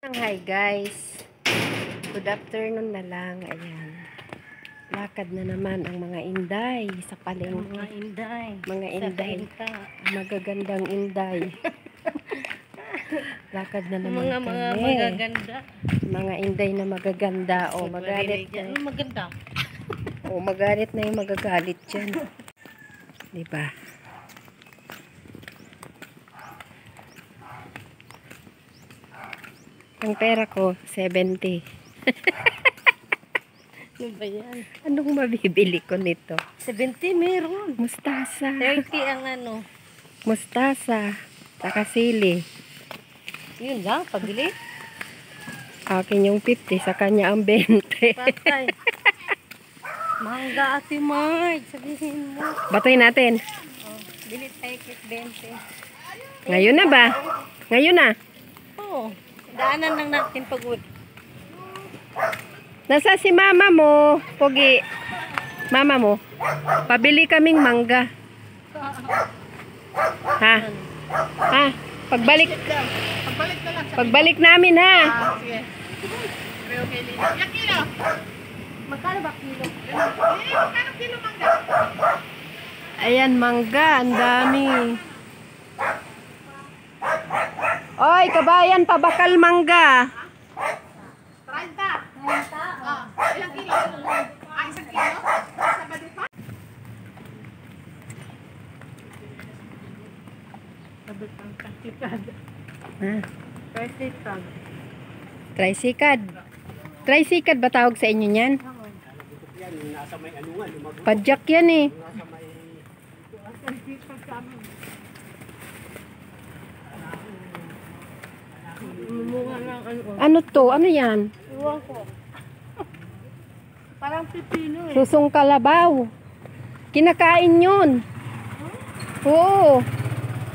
Hi guys, good afternoon na lang. Ayan, lakad na naman ang mga inday sa palengke. Mga inday, magagandang inday. Lakad na naman mga kami. magaganda. Mga inday na magaganda. O magalit na. Maganda. O magalit na yung magagalit dyan. Diba? Ang pera ko, 70. Ano ba yan? Anong mabibili ko nito? 70 meron. Mustasa. 30 ang ano. Mustasa. Saka sili. Yun lang, pabili. Akin yung 50, sa kanya ang 20. Patay. Mangga ate Mark, sabihin mo. Batoy natin. Oh, bili tayo kit 20. Ngayon na ba? Ngayon na. Oo. Daanan lang natin pagod. Nasa si mama mo, Pogi. Mama mo. Pabili kaming mangga. Ha? Ha? Pagbalik. Pagbalik namin ha. Sige. Okay, ilang kilo? Magkano ba kilo? Magkano kilo mangga? Ayan, mangga. Ang dami. Oy, kabayan, pabakal mangga. 30. 30? Ilang kilo? Isang kilo? Sabado pa? Sabado pang kasikad. Ha? Kasikad. Tricycad. Tricycad ba tawag sa inyo niyan? Padjak yan eh. Munga lang ano. Ano to? Ano yan? Iwan ko. Parang pipino eh. Susong kalabaw. Kinakain yun. Oo.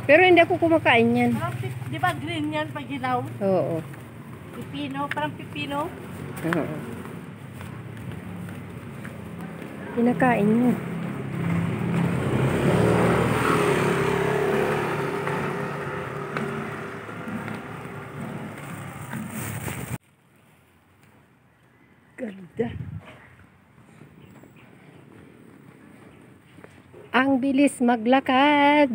Pero hindi ako kumakain yan. Parang di ba green yan pag hilaw? Oo. Pipino, parang pipino. Oo. Kinakain yun. Ganda. Ang bilis maglakad.